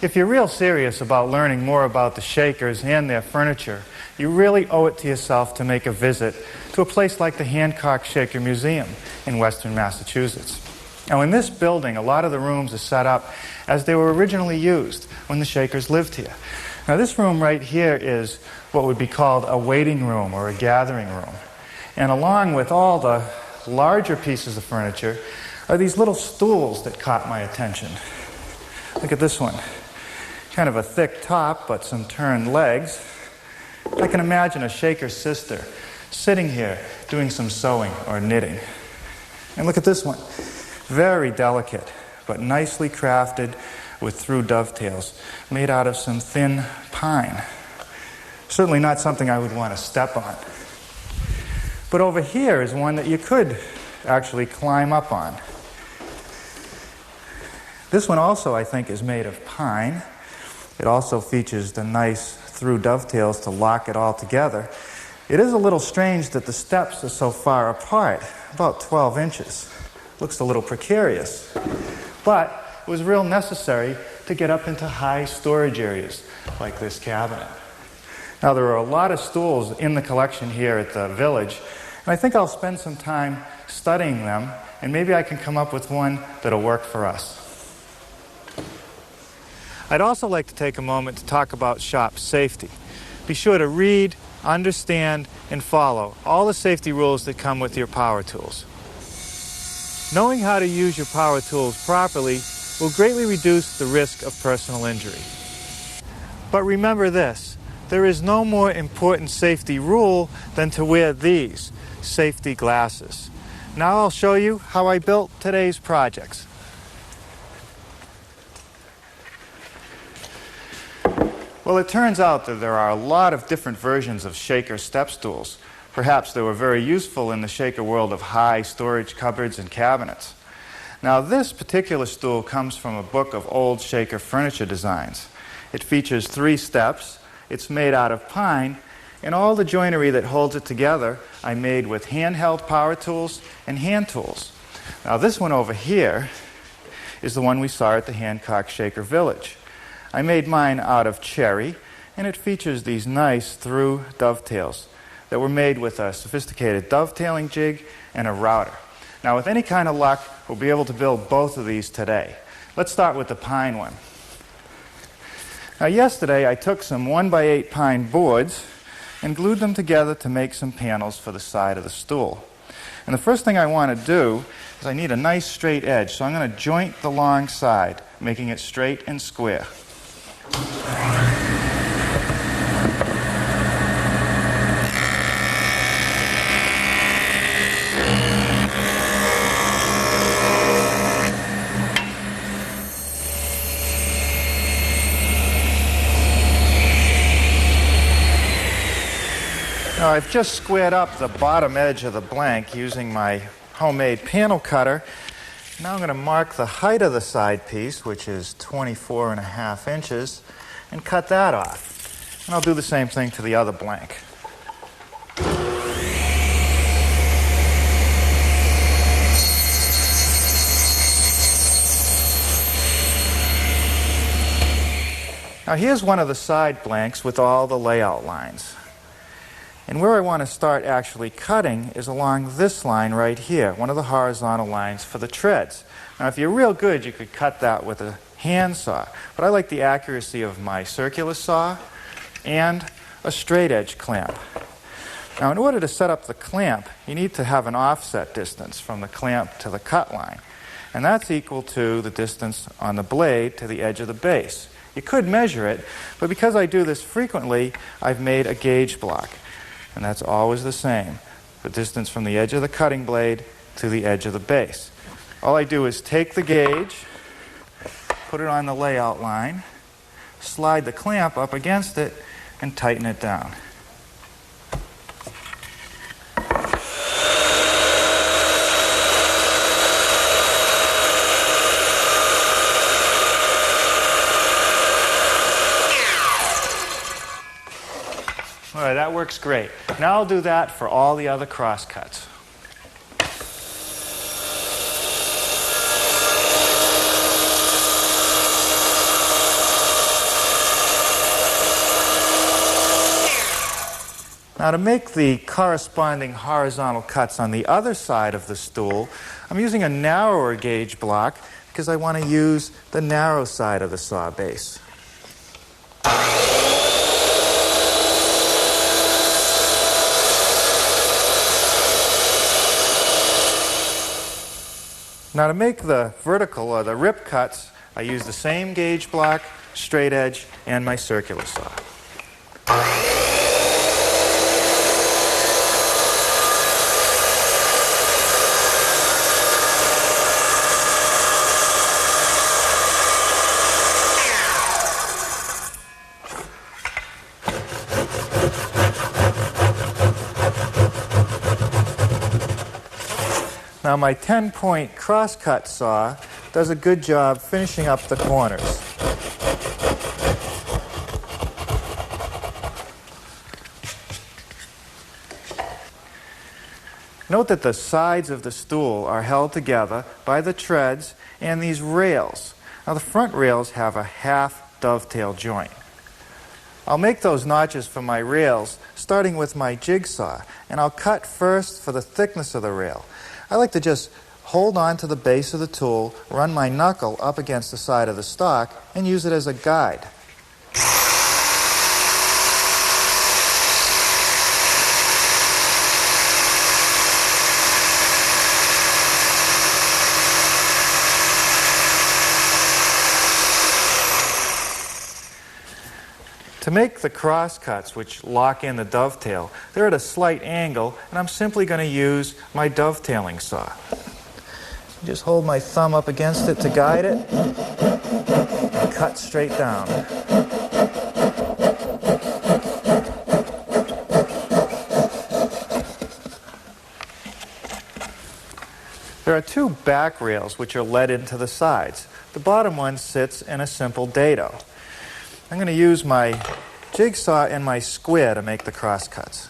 If you're real serious about learning more about the Shakers and their furniture, you really owe it to yourself to make a visit to a place like the Hancock Shaker Museum in Western Massachusetts. Now, in this building, a lot of the rooms are set up as they were originally used when the Shakers lived here. Now, this room right here is what would be called a waiting room or a gathering room. And along with all the larger pieces of furniture are these little stools that caught my attention. Look at this one. Kind of a thick top, but some turned legs. I can imagine a Shaker sister sitting here doing some sewing or knitting. And look at this one. Very delicate, but nicely crafted with through dovetails, made out of some thin pine. Certainly not something I would want to step on. But over here is one that you could actually climb up on. This one also, I think, is made of pine. It also features the nice through dovetails to lock it all together. It is a little strange that the steps are so far apart, about 12 inches. Looks a little precarious. But it was real necessary to get up into high storage areas like this cabinet. Now, there are a lot of stools in the collection here at the Village, and I think I'll spend some time studying them, and maybe I can come up with one that'll work for us. I'd also like to take a moment to talk about shop safety. Be sure to read, understand, and follow all the safety rules that come with your power tools. Knowing how to use your power tools properly will greatly reduce the risk of personal injury. But remember this, there is no more important safety rule than to wear these safety glasses. Now I'll show you how I built today's projects. Well, it turns out that there are a lot of different versions of Shaker step stools. Perhaps they were very useful in the Shaker world of high storage cupboards and cabinets. Now, this particular stool comes from a book of old Shaker furniture designs. It features 3 steps, it's made out of pine, and all the joinery that holds it together I made with handheld power tools and hand tools. Now, this one over here is the one we saw at the Hancock Shaker Village. I made mine out of cherry, and it features these nice through dovetails that were made with a sophisticated dovetailing jig and a router. Now, with any kind of luck, we'll be able to build both of these today. Let's start with the pine one. Now, yesterday I took some 1x8 pine boards and glued them together to make some panels for the side of the stool. And the first thing I want to do is I need a nice straight edge, so I'm going to joint the long side, making it straight and square. Now, I've just squared up the bottom edge of the blank using my homemade panel cutter. Now I'm going to mark the height of the side piece, which is 24.5 inches, and cut that off. And I'll do the same thing to the other blank. Now here's one of the side blanks with all the layout lines. And where I want to start actually cutting is along this line right here, one of the horizontal lines for the treads. Now, if you're real good, you could cut that with a hand saw. But I like the accuracy of my circular saw and a straight edge clamp. Now, in order to set up the clamp, you need to have an offset distance from the clamp to the cut line. And that's equal to the distance on the blade to the edge of the base. You could measure it, but because I do this frequently, I've made a gauge block. And that's always the same, the distance from the edge of the cutting blade to the edge of the base. All I do is take the gauge, put it on the layout line, slide the clamp up against it, and tighten it down. All right, that works great. Now I'll do that for all the other cross cuts. Now, to make the corresponding horizontal cuts on the other side of the stool, I'm using a narrower gauge block because I want to use the narrow side of the saw base. Now, to make the vertical or the rip cuts, I use the same gauge block, straight edge, and my circular saw. Now, my 10-point crosscut saw does a good job finishing up the corners. Note that the sides of the stool are held together by the treads and these rails. Now, the front rails have a half dovetail joint. I'll make those notches for my rails starting with my jigsaw, and I'll cut first for the thickness of the rail. I like to just hold on to the base of the tool, run my knuckle up against the side of the stock, and use it as a guide. To make the cross cuts, which lock in the dovetail, they're at a slight angle, and I'm simply going to use my dovetailing saw. Just hold my thumb up against it to guide it, and cut straight down. There are two back rails which are let into the sides. The bottom one sits in a simple dado. I'm going to use my jigsaw and my square to make the cross cuts.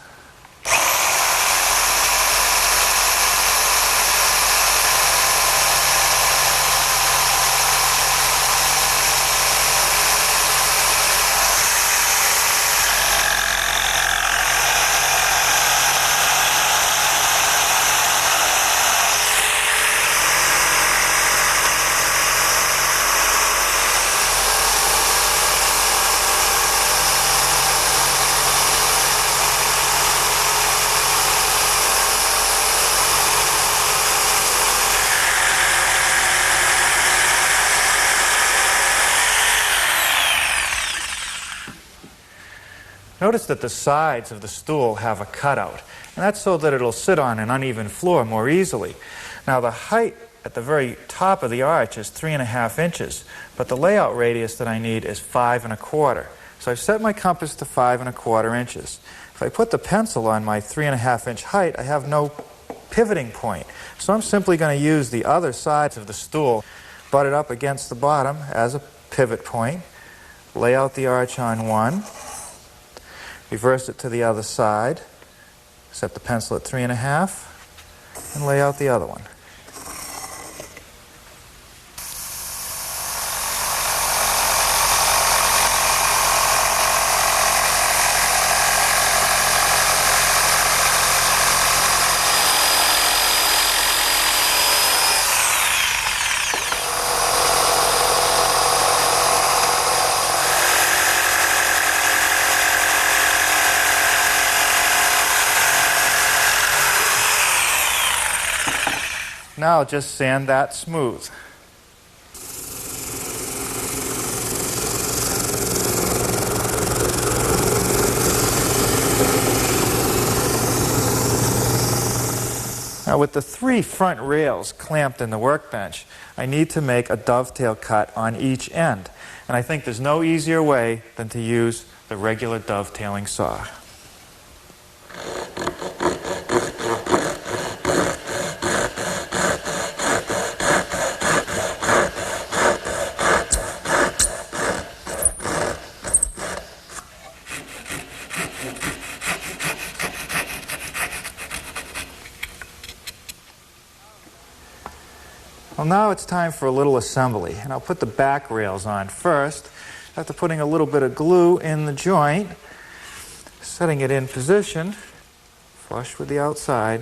Notice that the sides of the stool have a cutout, and that's so that it'll sit on an uneven floor more easily. Now, the height at the very top of the arch is 3.5 inches, but the layout radius that I need is 5.25. So I've set my compass to 5.25 inches. If I put the pencil on my 3.5 inch height, I have no pivoting point. So I'm simply going to use the other sides of the stool, butt it up against the bottom as a pivot point, lay out the arch on one, reverse it to the other side, set the pencil at 3.5, and lay out the other one. Now just sand that smooth. Now, with the 3 front rails clamped in the workbench, I need to make a dovetail cut on each end. And I think there's no easier way than to use the regular dovetailing saw. Well, now it's time for a little assembly, and I'll put the back rails on first. After putting a little bit of glue in the joint, setting it in position, flush with the outside,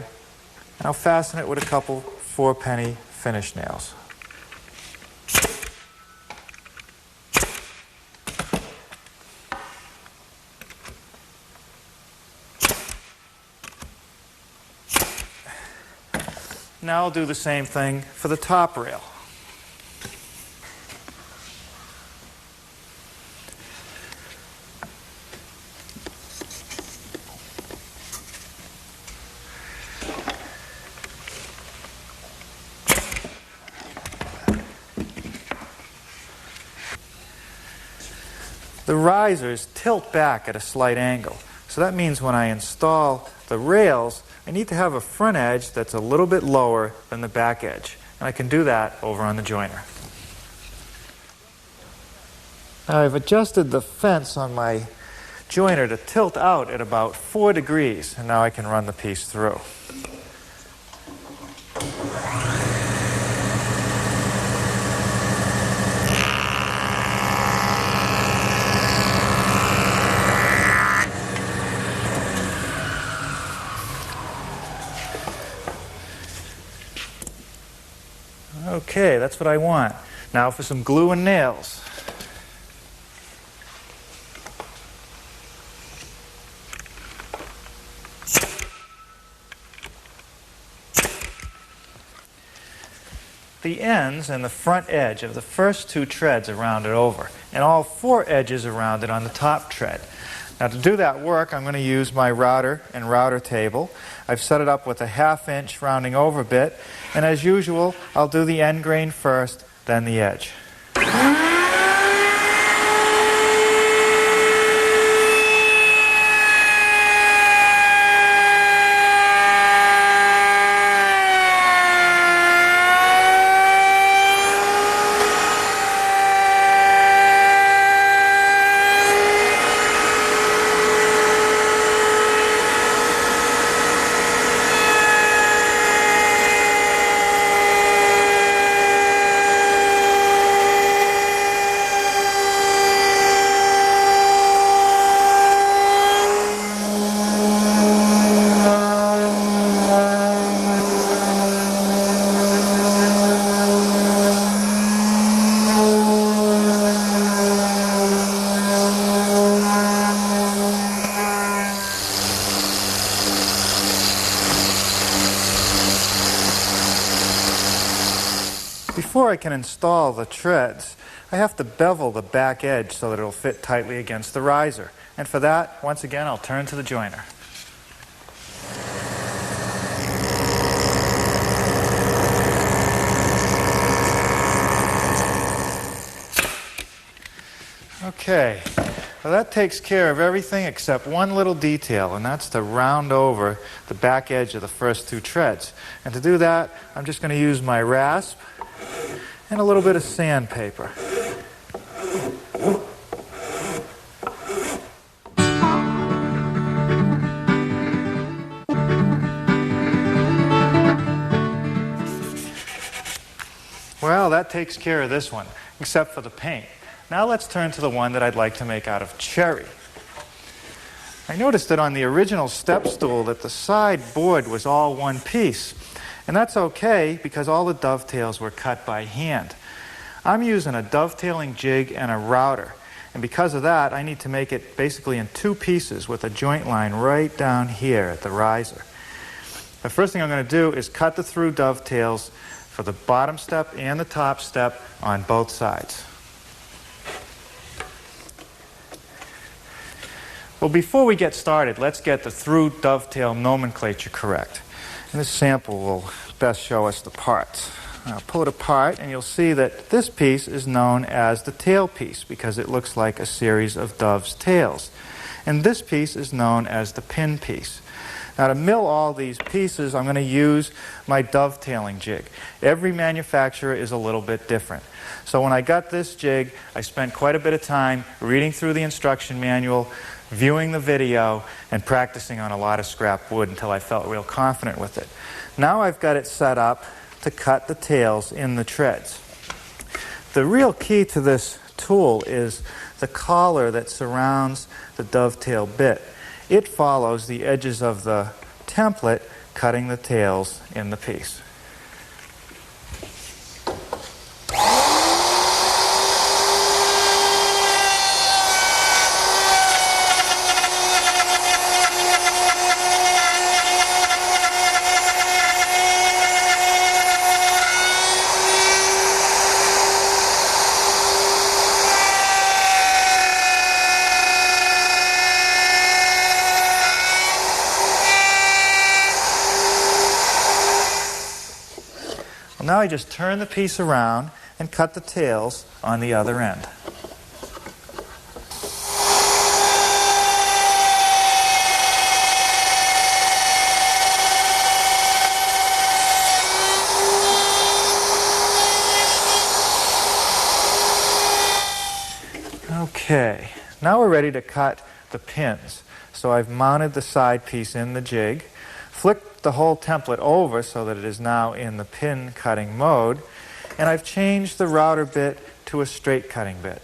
and I'll fasten it with a couple 4-penny finish nails. Now I'll do the same thing for the top rail. The risers tilt back at a slight angle. So that means when I install the rails, I need to have a front edge that's a little bit lower than the back edge. And I can do that over on the joiner. Now I've adjusted the fence on my joiner to tilt out at about 4 degrees, and now I can run the piece through. Okay, that's what I want. Now for some glue and nails. The ends and the front edge of the first 2 treads are rounded over, and all 4 edges are rounded on the top tread. Now to do that work, I'm going to use my router and router table. I've set it up with a 1/2 inch rounding over bit, and as usual, I'll do the end grain first, then the edge. Before I can install the treads, I have to bevel the back edge so that it'll fit tightly against the riser. And for that, once again, I'll turn to the joiner. Okay, well that takes care of everything except one little detail, and that's to round over the back edge of the first 2 treads. And to do that, I'm just going to use my rasp and a little bit of sandpaper. Well, that takes care of this one, except for the paint. Now let's turn to the one that I'd like to make out of cherry. I noticed that on the original step stool that the side board was all one piece. And that's okay because all the dovetails were cut by hand. I'm using a dovetailing jig and a router. And because of that, I need to make it basically in 2 pieces with a joint line right down here at the riser. The first thing I'm going to do is cut the through dovetails for the bottom step and the top step on both sides. Well, before we get started, let's get the through dovetail nomenclature correct. And this sample will best show us the parts. I'll pull it apart and you'll see that this piece is known as the tail piece because it looks like a series of doves' tails. And this piece is known as the pin piece. Now to mill all these pieces, I'm going to use my dovetailing jig. Every manufacturer is a little bit different. So when I got this jig, I spent quite a bit of time reading through the instruction manual, viewing the video, and practicing on a lot of scrap wood until I felt real confident with it. Now I've got it set up to cut the tails in the treads. The real key to this tool is the collar that surrounds the dovetail bit. It follows the edges of the template cutting the tails in the piece. Now I just turn the piece around and cut the tails on the other end. Okay, now we're ready to cut the pins. So I've mounted the side piece in the jig, flicked the whole template over so that it is now in the pin cutting mode, and I've changed the router bit to a straight cutting bit.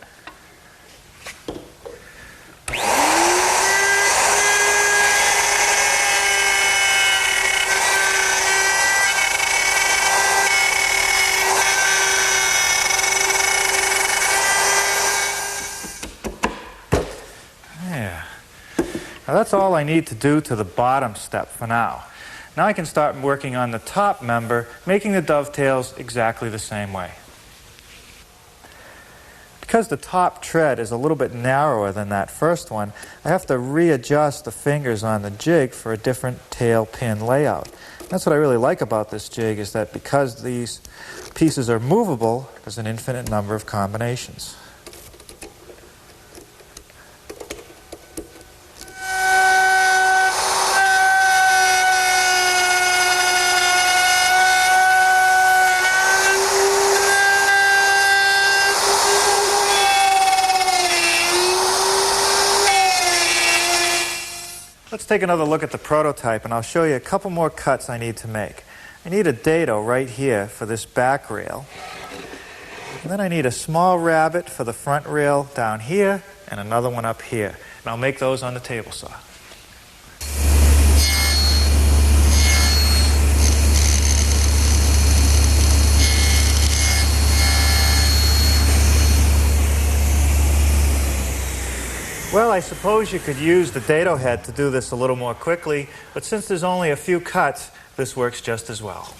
Yeah. Now that's all I need to do to the bottom step for now. Now I can start working on the top member, making the dovetails exactly the same way. Because the top tread is a little bit narrower than that first one, I have to readjust the fingers on the jig for a different tail pin layout. That's what I really like about this jig, is that because these pieces are movable, there's an infinite number of combinations. Let's take another look at the prototype, and I'll show you a couple more cuts I need to make. I need a dado right here for this back rail. And then I need a small rabbet for the front rail down here, and another one up here. And I'll make those on the table saw. Well, I suppose you could use the dado head to do this a little more quickly, but since there's only a few cuts, this works just as well.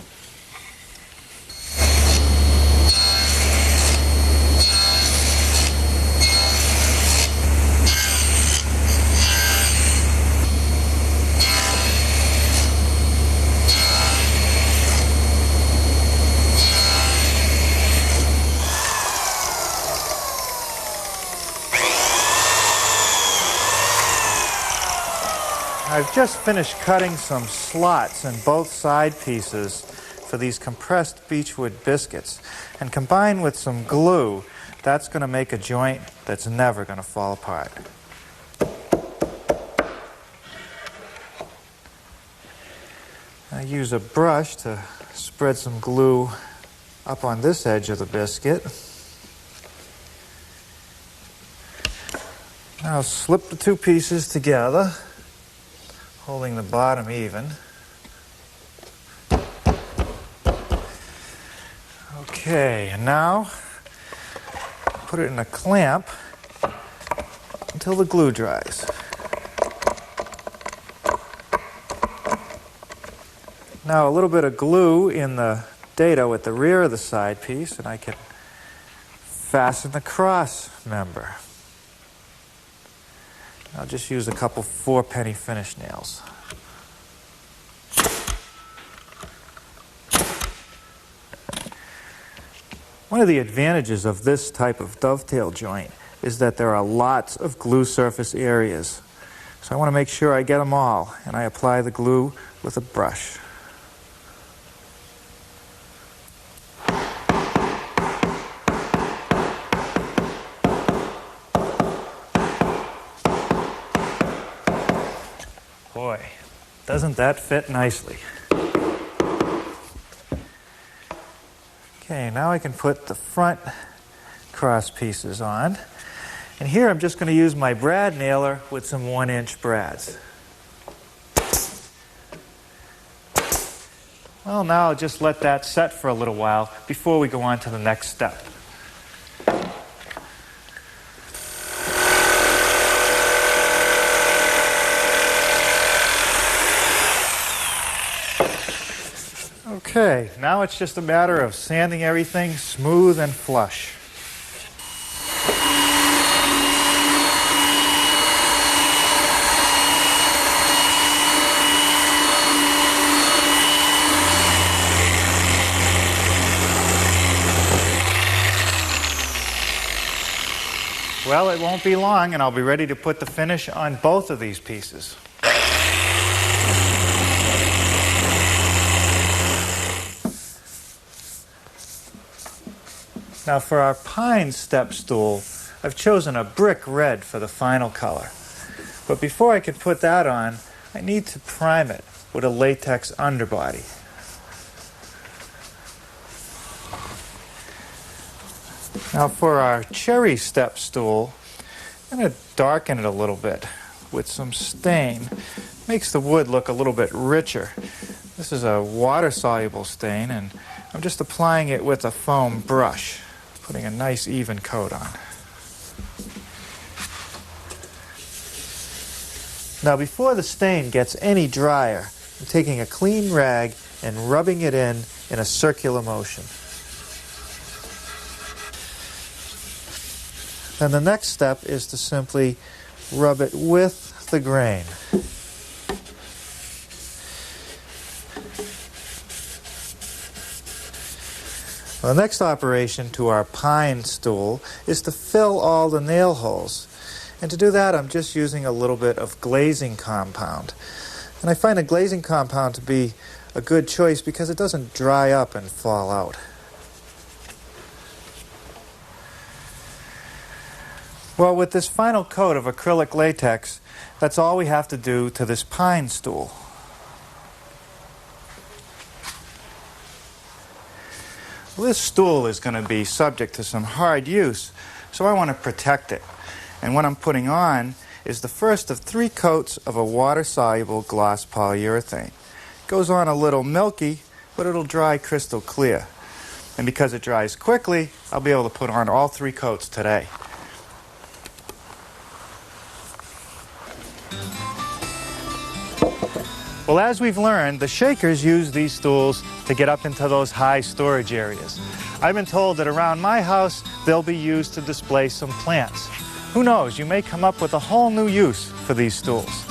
I've just finished cutting some slots in both side pieces for these compressed beechwood biscuits. And combined with some glue, that's going to make a joint that's never going to fall apart. I use a brush to spread some glue up on this edge of the biscuit. Now slip the two pieces together, holding the bottom even. Okay, and now put it in a clamp until the glue dries. Now a little bit of glue in the dado at the rear of the side piece, and I can fasten the cross member. I'll just use a couple 4-penny finish nails. One of the advantages of this type of dovetail joint is that there are lots of glue surface areas. So I want to make sure I get them all, and I apply the glue with a brush. Boy, doesn't that fit nicely? Okay, now I can put the front cross pieces on. And here I'm just going to use my brad nailer with some 1-inch brads. Well, now I'll just let that set for a little while before we go on to the next step. Okay, now it's just a matter of sanding everything smooth and flush. Well, it won't be long, and I'll be ready to put the finish on both of these pieces. Now for our pine step stool, I've chosen a brick red for the final color. But before I can put that on, I need to prime it with a latex underbody. Now for our cherry step stool, I'm going to darken it a little bit with some stain. Makes the wood look a little bit richer. This is a water-soluble stain, and I'm just applying it with a foam brush, putting a nice even coat on. Now before the stain gets any drier, I'm taking a clean rag and rubbing it in a circular motion. Then the next step is to simply rub it with the grain. The next operation to our pine stool is to fill all the nail holes. And to do that, I'm just using a little bit of glazing compound. And I find a glazing compound to be a good choice because it doesn't dry up and fall out. Well, with this final coat of acrylic latex, that's all we have to do to this pine stool. Well, this stool is going to be subject to some hard use, so I want to protect it. And what I'm putting on is the first of 3 coats of a water-soluble gloss polyurethane. It goes on a little milky, but it'll dry crystal clear. And because it dries quickly, I'll be able to put on all 3 coats today. Well, as we've learned, the Shakers use these stools to get up into those high storage areas. I've been told that around my house, they'll be used to display some plants. Who knows, you may come up with a whole new use for these stools.